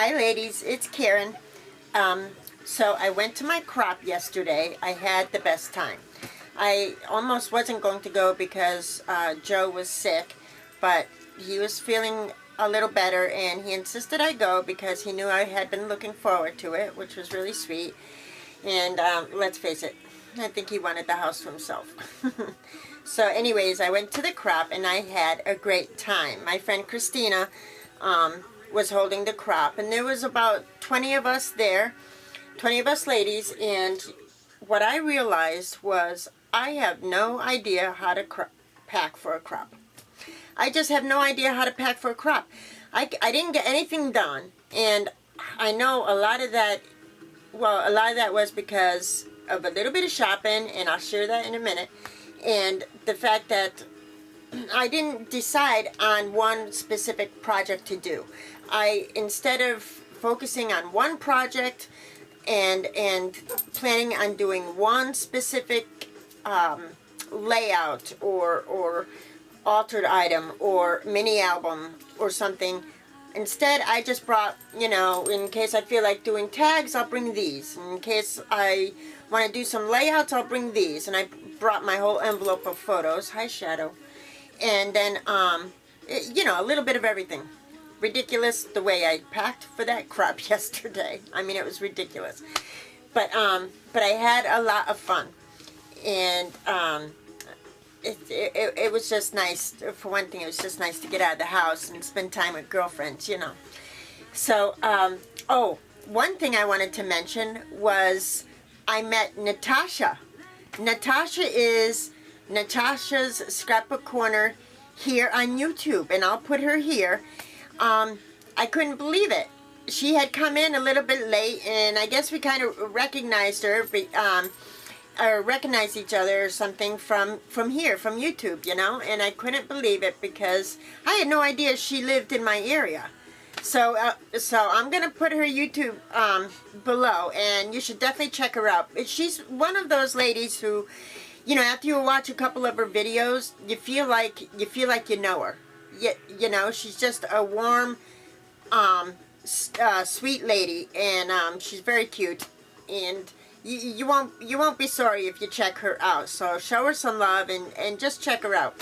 Hi ladies, it's Karen. So I went to my crop yesterday. I had the best time. I almost wasn't going to go because Joe was sick, but he was feeling a little better and he insisted I go because he knew I had been looking forward to it, which was really sweet. And let's face it, I think he wanted the house to himself. So anyways, I went to the crop and I had a great time. My friend Christina was holding the crop, and there was about 20 of us there, 20 of us ladies, and what I realized was I have no idea how to pack for a crop. I just have no idea how to pack for a crop. I didn't get anything done, and I know a lot of that, well, a lot of that was because of a little bit of shopping, and I'll share that in a minute, and the fact that I didn't decide on one specific project to do. Instead of focusing on one project and planning on doing one specific layout or altered item or mini album or something, instead I just brought, you know, in case I feel like doing tags, I'll bring these. In case I want to do some layouts, I'll bring these. And I brought my whole envelope of photos. Hi, Shadow. And then, you know, a little bit of everything. Ridiculous the way I packed for that crop yesterday. I mean, it was ridiculous. But I had a lot of fun. And it was just nice. For one thing, it was just nice to get out of the house and spend time with girlfriends, you know. So, oh, one thing I wanted to mention was I met Natasha. Natasha is Natasha's Scrapbook Corner here on YouTube, and I'll put her here. I couldn't believe it. She had come in a little bit late, and I guess we kind of recognized her, or recognized each other or something from here, from YouTube, you know, and I couldn't believe it because I had no idea she lived in my area. So I'm going to put her YouTube below, and you should definitely check her out. She's one of those ladies who, you know, after you watch a couple of her videos, you feel like you know her. You know, she's just a warm, sweet lady, and she's very cute, and you won't be sorry if you check her out. So show her some love and just check her out.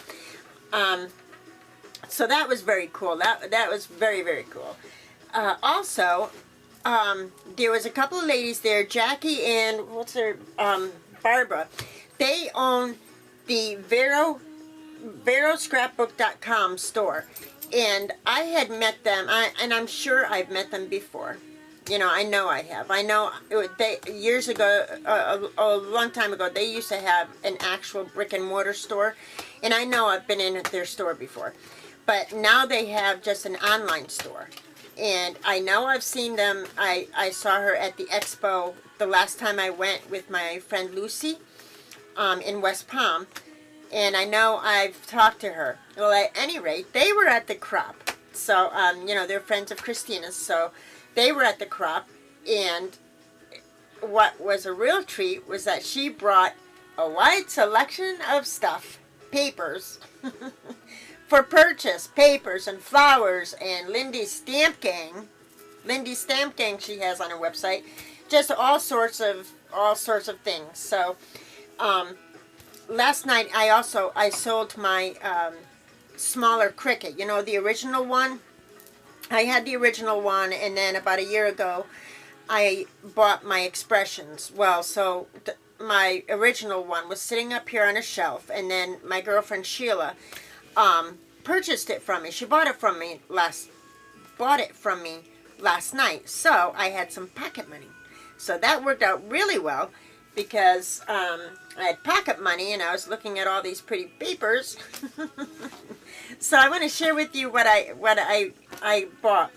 So that was very cool. That was very, very cool. Also, there was a couple of ladies there, Jackie and what's her, Barbara. They own the VeroScrapbook.com store, and I had met them, and I'm sure I've met them before. You know, I know I have. I know they years ago, a long time ago, they used to have an actual brick and mortar store, and I know I've been in their store before. But now they have just an online store, and I know I've seen them. I saw her at the expo the last time I went with my friend Lucy in West Palm, and I know I've talked to her. Well, at any rate, they were at the crop. So, you know, they're friends of Christina's, so they were at the crop, and what was a real treat was that she brought a wide selection of stuff, papers, for purchase, papers and flowers and Lindy's Stamp Gang. Lindy's Stamp Gang she has on her website. Just all sorts of things. So, last night I sold my smaller Cricut. You know, the original one. I had the original one, and then about a year ago, I bought my Expressions. Well, so my original one was sitting up here on a shelf, and then my girlfriend Sheila purchased it from me. She bought it from me last night. So I had some pocket money. So that worked out really well because I had pocket money and I was looking at all these pretty papers. So I want to share with you what I bought.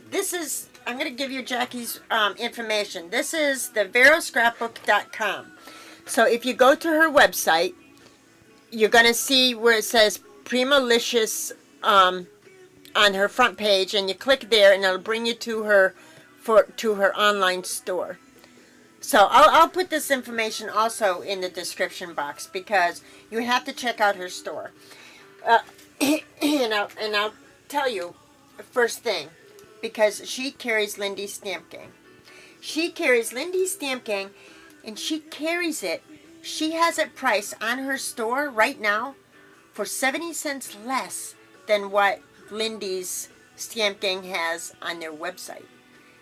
This is, I'm going to give you Jackie's information. This is the VeroScrapbook.com. So if you go to her website, you're going to see where it says Primalicious on her front page, and you click there and it'll bring you to her online store. So I'll put this information also in the description box because you have to check out her store. And I'll tell you, first thing, because she carries Lindy's Stamp Gang. She carries Lindy's Stamp Gang, and she carries it. She has it priced on her store right now for 70 cents less than what Lindy's Stamp Gang has on their website.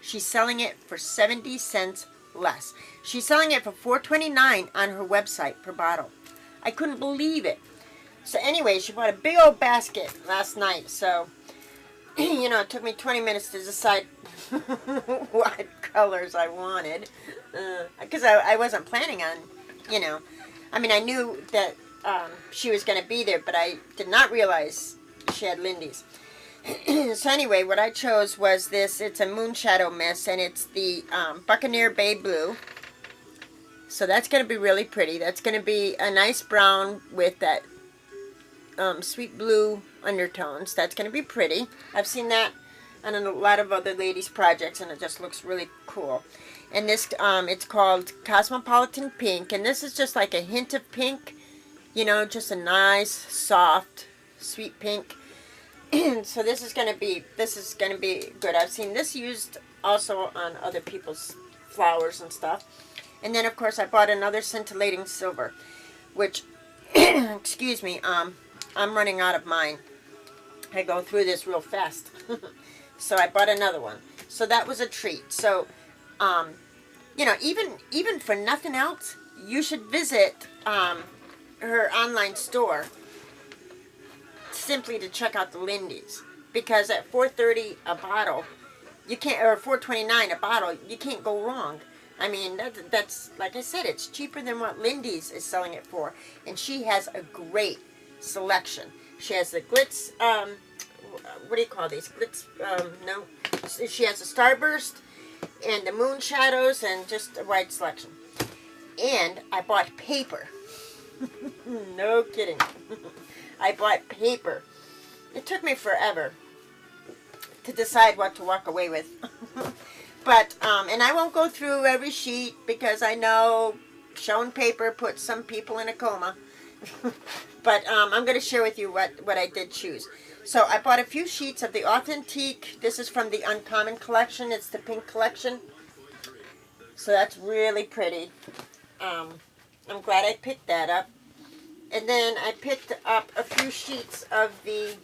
She's selling it for 70 cents less. She's selling it for $4.29 on her website per bottle. I couldn't believe it. So anyway, she bought a big old basket last night. So, you know, it took me 20 minutes to decide what colors I wanted. Because I wasn't planning on, you know. I mean, I knew that she was going to be there, but I did not realize she had Lindy's. So anyway, what I chose was this. It's a Moonshadow Mist, and it's the Buccaneer Bay Blue. So that's going to be really pretty. That's going to be a nice brown with that sweet blue undertones. That's going to be pretty. I've seen that on a lot of other ladies' projects, and it just looks really cool. And this, it's called Cosmopolitan Pink, and this is just like a hint of pink. You know, just a nice, soft, sweet pink. So this is gonna be good. I've seen this used also on other people's flowers and stuff. And then of course I bought another scintillating silver, which excuse me, I'm running out of mine. I go through this real fast. So I bought another one. So that was a treat. So you know, even for nothing else, you should visit her online store simply to check out the Lindy's, because at $4.30 a bottle, you can't, or $4.29 a bottle, you can't go wrong. I mean, that's like I said, it's cheaper than what Lindy's is selling it for, and she has a great selection. She has the glitz, what do you call these? Glitz, no, she has the Starburst and the Moon Shadows, and just a wide selection. And I bought paper. No kidding. I bought paper. It took me forever to decide what to walk away with. But, and I won't go through every sheet, because I know showing paper puts some people in a coma. But I'm going to share with you what I did choose. So I bought a few sheets of the Authentique. This is from the Uncommon collection. It's the pink collection. So that's really pretty. I'm glad I picked that up. And then I picked up a few sheets of the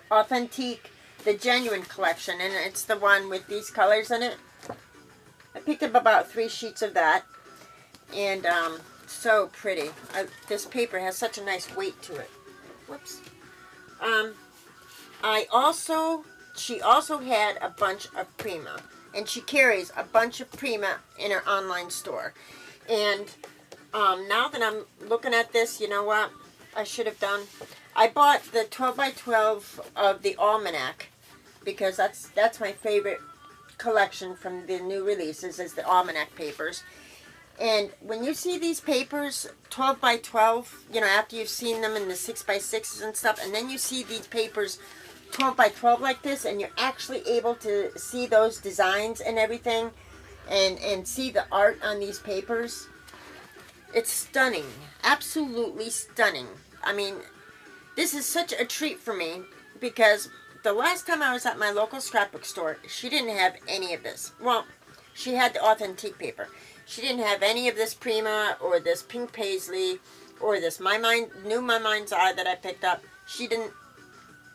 Authentique, the Genuine collection, and it's the one with these colors in it. I picked up about 3 sheets of that, and so pretty. This paper has such a nice weight to it. Whoops. She also had a bunch of Prima, and she carries a bunch of Prima in her online store. And now that I'm looking at this, you know what I should have done? I bought the 12 by 12 of the Almanac, because that's my favorite collection from the new releases, is the Almanac papers. And when you see these papers, 12 by 12, you know, after you've seen them in the 6 by 6s and stuff, and then you see these papers 12 by 12 like this, and you're actually able to see those designs and everything, and see the art on these papers. It's stunning. Absolutely stunning. I mean, this is such a treat for me, because the last time I was at my local scrapbook store, she didn't have any of this. Well, she had the Authentique paper. She didn't have any of this Prima, or this pink paisley, or this My Mind's Eye that I picked up. She didn't,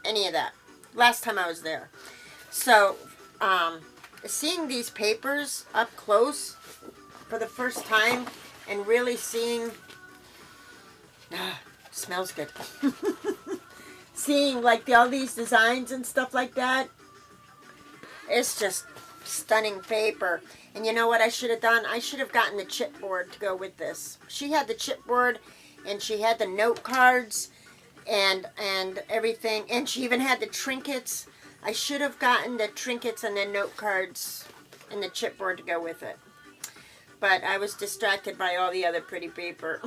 any of that. Last time I was there. So, seeing these papers up close for the first time, and really seeing, smells good. Seeing like all these designs and stuff like that, it's just stunning paper. And you know what I should have done? I should have gotten the chipboard to go with this. She had the chipboard, and she had the note cards and everything, and she even had the trinkets. I should have gotten the trinkets and the note cards and the chipboard to go with it. But I was distracted by all the other pretty paper.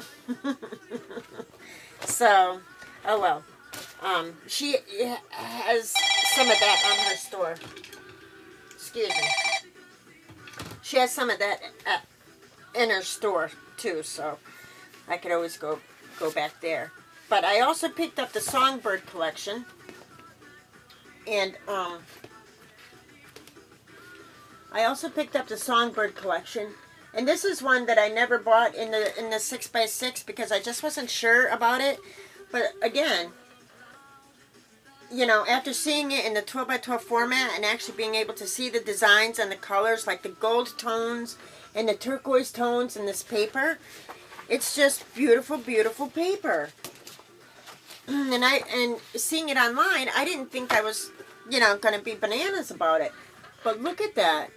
So, oh well. She has some of that on her store. Excuse me. She has some of that in her store too, so I could always go back there. But I also picked up the Songbird collection, and I also picked up the Songbird collection. And this is one that I never bought in the 6x6 because I just wasn't sure about it. But again, you know, after seeing it in the 12x12 format and actually being able to see the designs and the colors, like the gold tones and the turquoise tones in this paper, it's just beautiful, beautiful paper. And seeing it online, I didn't think I was, you know, going to be bananas about it. But look at that.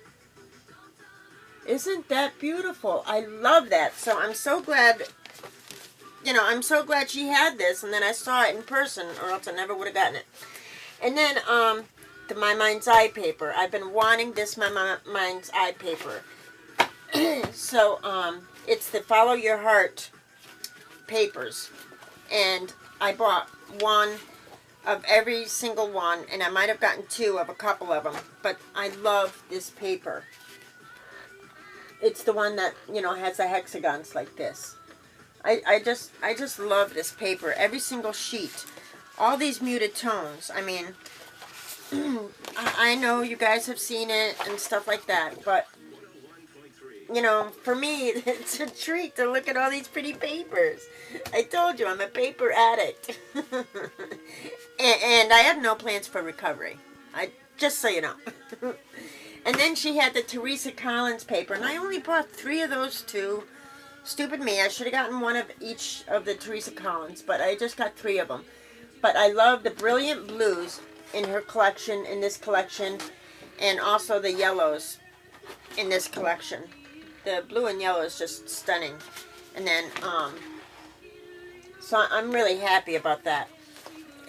Isn't that beautiful? I love that. So I'm so glad, you know, I'm so glad she had this. And then I saw it in person, or else I never would have gotten it. And then the My Mind's Eye paper. I've been wanting this My Mind's Eye paper. So it's the Follow Your Heart papers. And I bought one of every single one. And I might have gotten two of a couple of them. But I love this paper. It's the one that, you know, has the hexagons like this. I just love this paper. Every single sheet. All these muted tones. I mean, I know you guys have seen it and stuff like that. But, you know, for me, it's a treat to look at all these pretty papers. I told you, I'm a paper addict. and I have no plans for recovery. Just so you know. And then she had the Teresa Collins paper. And I only bought 3 of those too. Stupid me. I should have gotten one of each of the Teresa Collins. But I just got 3 of them. But I love the brilliant blues in her collection, in this collection. And also the yellows in this collection. The blue and yellow is just stunning. And then, so I'm really happy about that.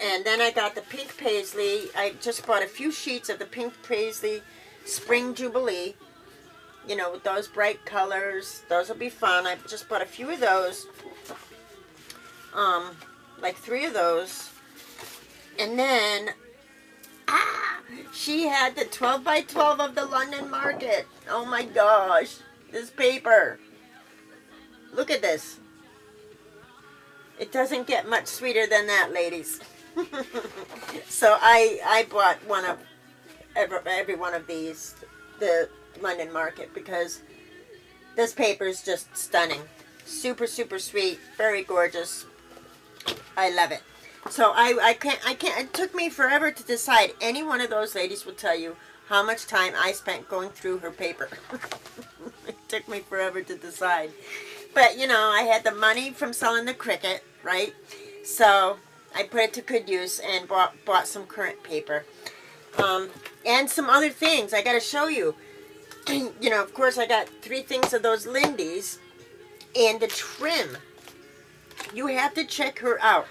And then I got the pink paisley. I just bought a few sheets of the pink paisley Spring Jubilee, you know, with those bright colors. Those will be fun. I just bought a few of those, like 3 of those. And then she had the 12x12 of the London Market. Oh my gosh, this paper, look at this. It doesn't get much sweeter than that, ladies. So I bought one of every one of these, the London Market, because this paper is just stunning. Super, super sweet. Very gorgeous. I love it. So I can't, it took me forever to decide. Any one of those ladies will tell you how much time I spent going through her paper. It took me forever to decide. But, you know, I had the money from selling the Cricut, right? So I put it to good use and bought some current paper. And some other things I got to show you. You know, of course, I got 3 things of those Lindy's. And the trim. You have to check her out.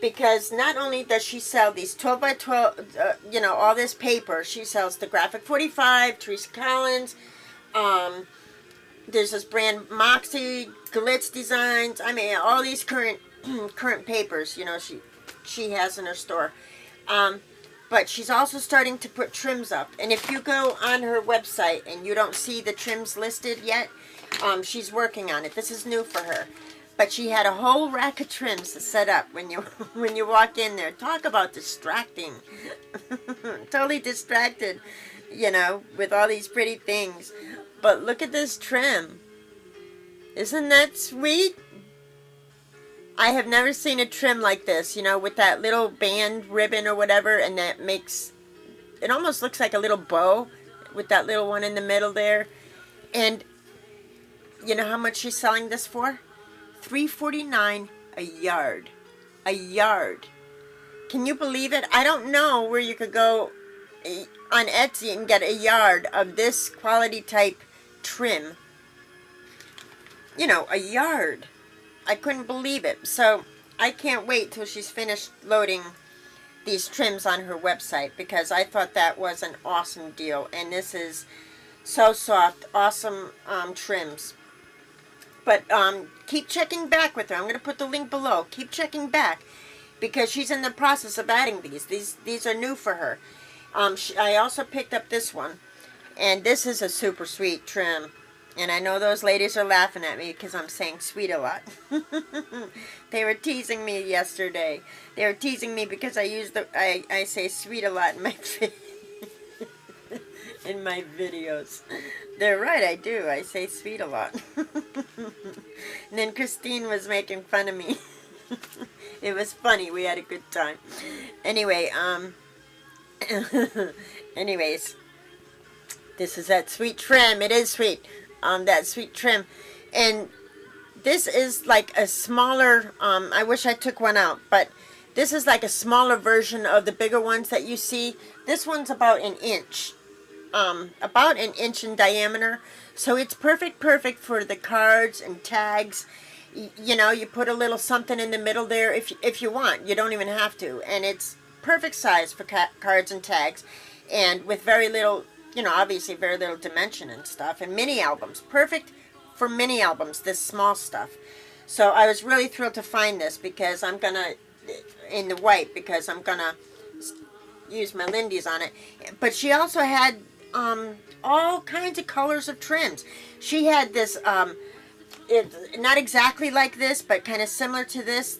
Because not only does she sell these 12x12, you know, all this paper. She sells the Graphic 45, Teresa Collins. There's this brand Moxie, Glitz Designs. I mean, all these current papers, you know, she has in her store. But she's also starting to put trims up. And if you go on her website and you don't see the trims listed yet, she's working on it. This is new for her. But she had a whole rack of trims set up when you walk in there. Talk about distracting. Totally distracted, you know, with all these pretty things. But look at this trim. Isn't that sweet? I have never seen a trim like this, you know, with that little band ribbon or whatever, and that makes, it almost looks like a little bow with that little one in the middle there. And you know how much she's selling this for? $3.49 a yard. A yard. Can you believe it? I don't know where you could go on Etsy and get a yard of this quality type trim. You know, a yard. I couldn't believe it. So I can't wait till she's finished loading these trims on her website, because I thought that was an awesome deal. And this is so soft. Awesome trims. But keep checking back with her. I'm going to put the link below. Keep checking back, because she's in the process of adding these. These are new for her. I also picked up this one. And this is a super sweet trim. And I know those ladies are laughing at me because I'm saying sweet a lot. They were teasing me yesterday. They were teasing me because I say sweet a lot in my in my videos. They're right, I do. I say sweet a lot. And then Christine was making fun of me. It was funny. We had a good time. Anyway, anyways, this is that sweet trim. It is sweet. That sweet trim. And this is like a smaller, I wish I took one out, but this is like a smaller version of the bigger ones that you see. This one's about an inch. About an inch in diameter. So it's perfect for the cards and tags. You know, you put a little something in the middle there if you want. You don't even have to. And it's perfect size for cards and tags. And with very little, you know, obviously very little dimension and stuff. And mini albums. Perfect for mini albums, this small stuff. So I was really thrilled to find this because I'm going to, in the white, because I'm going to use my Lindy's on it. But she also had all kinds of colors of trims. She had this, not exactly like this, but kind of similar to this,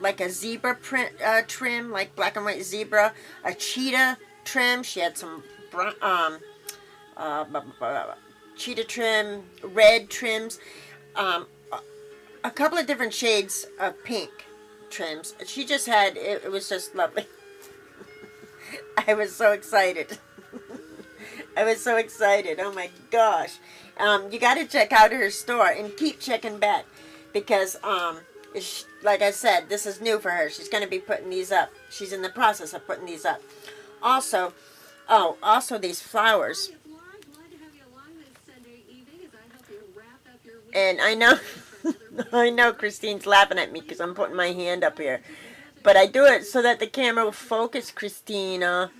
like a zebra print trim, like black and white zebra, a cheetah trim. She had some cheetah trim, red trims, a couple of different shades of pink trims. She just had, it was just lovely. I was so excited. I was so excited. Oh my gosh. You got to check out her store and keep checking back because, like I said, this is new for her. She's going to be putting these up. She's in the process of putting these up. Also, also these flowers. And I know, I know Christine's laughing at me because I'm putting my hand up here. But I do it so that the camera will focus, Christina.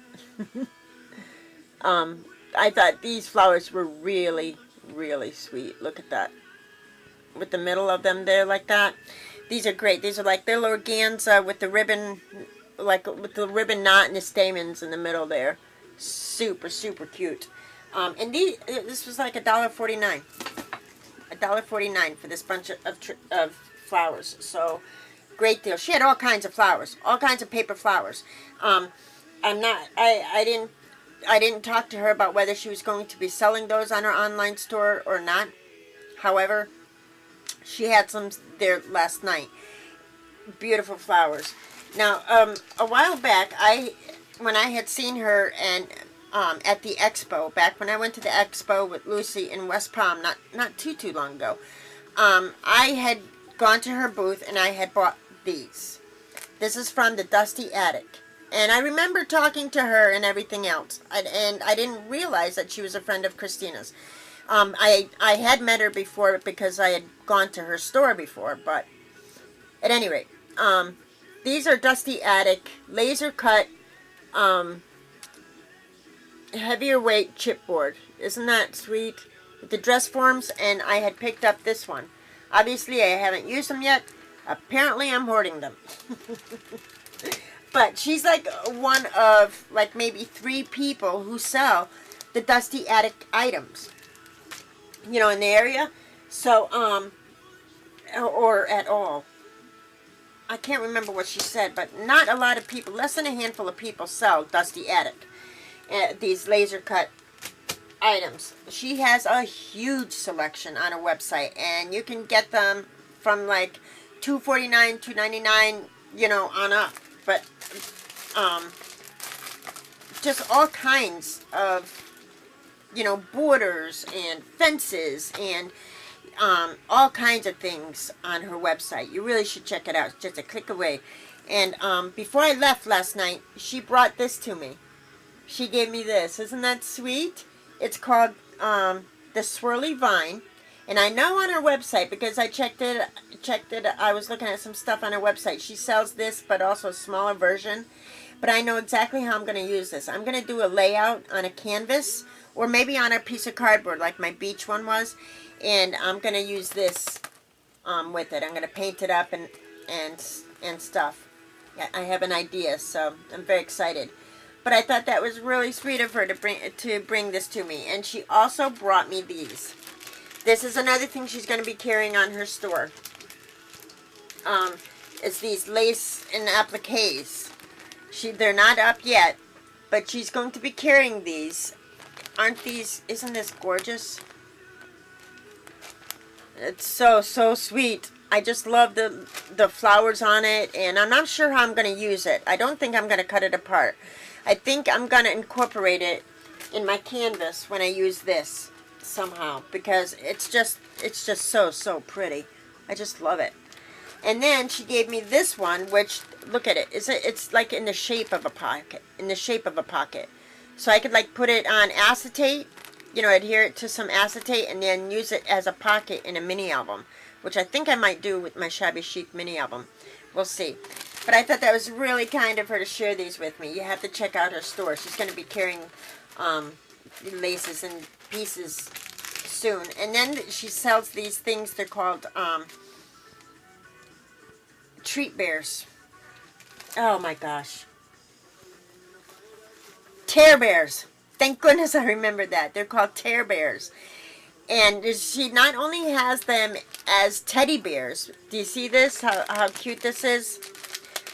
I thought these flowers were really, really sweet. Look at that. With the middle of them there like that. These are great. These are like little organza with the ribbon, like with the ribbon knot and the stamens in the middle there. Super, super cute. And this was like $1.49. $1.49 for this bunch of flowers. So, great deal. She had all kinds of flowers. All kinds of paper flowers. I didn't talk to her about whether she was going to be selling those on her online store or not. However, she had some there last night. Beautiful flowers. Now, a while back, when I had seen her and at the expo, back when I went to the expo with Lucy in West Palm, not too long ago, I had gone to her booth and I had bought these. This is from the Dusty Attic. And I remember talking to her and everything else. And I didn't realize that she was a friend of Christina's. I had met her before because I had gone to her store before. But at any rate, these are Dusty Attic, laser cut, heavier weight chipboard. Isn't that sweet? With the dress forms, and I had picked up this one. Obviously, I haven't used them yet. Apparently, I'm hoarding them. But she's like one of like maybe 3 people who sell the Dusty Attic items, you know, in the area. So, or at all. I can't remember what she said, but not a lot of people, less than a handful of people sell Dusty Attic, these laser cut items. She has a huge selection on her website, and you can get them from like $2.49, $2.99, you know, on up. But just all kinds of, you know, borders and fences and all kinds of things on her website. You really should check it out. It's just a click away. And before I left last night, she brought this to me. She gave me this. Isn't that sweet? It's called the Swirly Vine. And I know on her website, because I checked it, I was looking at some stuff on her website. She sells this, but also a smaller version. But I know exactly how I'm going to use this. I'm going to do a layout on a canvas, or maybe on a piece of cardboard, like my beach one was. And I'm going to use this with it. I'm going to paint it up and stuff. I have an idea, so I'm very excited. But I thought that was really sweet of her to bring this to me. And she also brought me these. This is another thing she's going to be carrying on her store. It's these lace and appliques. They're not up yet, but she's going to be carrying these aren't these, isn't this gorgeous? It's so, so sweet. I just love the flowers on it, and I'm not sure how I'm going to use it. I don't think I'm going to cut it apart. I think I'm going to incorporate it in my canvas when I use this somehow, because it's just so, so pretty. I just love it. And then she gave me this one, which, look at it. It's like in the shape of a pocket. In the shape of a pocket. So I could like put it on acetate, you know, adhere it to some acetate, and then use it as a pocket in a mini album, which I think I might do with my Shabby Chic mini album. We'll see. But I thought that was really kind of her to share these with me. You have to check out her store. She's going to be carrying laces and pieces soon. And then she sells these things. They're called treat bears. Oh my gosh. Tear bears. Thank goodness I remembered that. They're called tear bears. And she not only has them as teddy bears. Do you see this? How cute this is?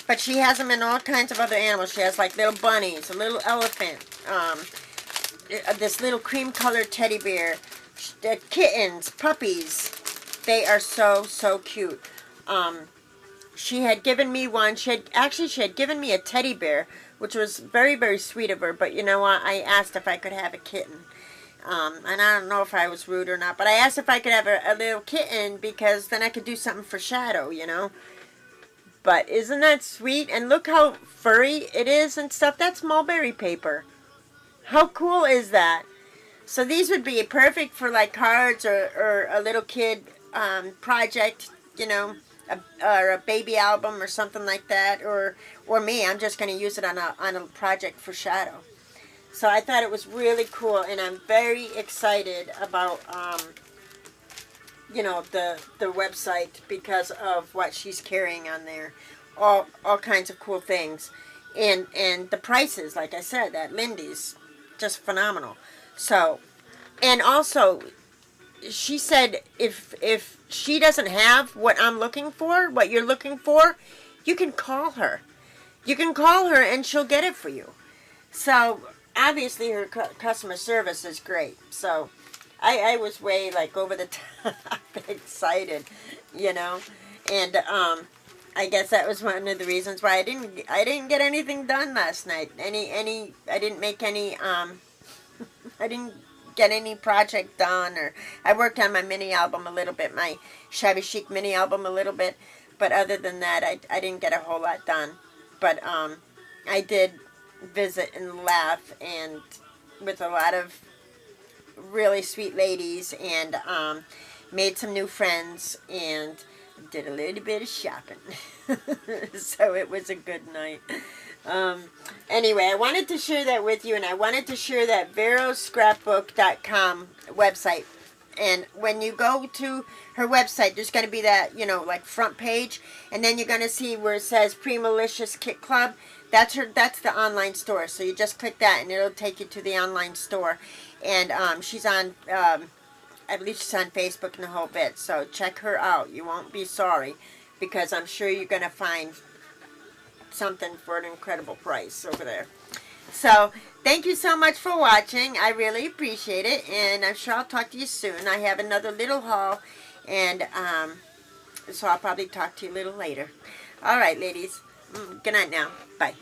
But she has them in all kinds of other animals. She has like little bunnies, a little elephant, this little cream colored teddy bear, kittens, puppies. They are so, so cute. She had given me one. She had given me a teddy bear, which was very, very sweet of her. But you know what? I asked if I could have a kitten. And I don't know if I was rude or not, but I asked if I could have a little kitten, because then I could do something for Shadow, you know. But isn't that sweet? And look how furry it is and stuff. That's mulberry paper. How cool is that? So these would be perfect for like cards or a little kid project, you know, or a baby album or something like that. Or me, I'm just going to use it on a project for Shadow. So I thought it was really cool, and I'm very excited about, you know, the website, because of what she's carrying on there. All kinds of cool things. And the prices, like I said, at Lindy's, just phenomenal. So, and also, she said if she doesn't have what I'm looking for, what you're looking for, you can call her. You can call her and she'll get it for you. So, obviously her customer service is great. So, I was way like over the top excited, you know. And I guess that was one of the reasons why I didn't get anything done last night. I didn't make any I didn't get any project done, or I worked on my mini album a little bit, my Shabby Chic mini album a little bit, but other than that I didn't get a whole lot done. But I did visit and laugh and with a lot of really sweet ladies, and made some new friends, and did a little bit of shopping. So it was a good night. Anyway, I wanted to share that with you, and I wanted to share that VeroScrapbook.com website. And when you go to her website, there's going to be that, you know, like front page, and then you're going to see where it says Pre-Malicious Kit Club. That's the online store. So you just click that, and it'll take you to the online store. And she's on, I believe she's on Facebook and the whole bit. So check her out. You won't be sorry, because I'm sure you're going to find something for an incredible price over there. So thank you so much for watching. I really appreciate it, and I'm sure I'll talk to you soon. I have another little haul, and so I'll probably talk to you a little later. All right, ladies. Good night now. Bye.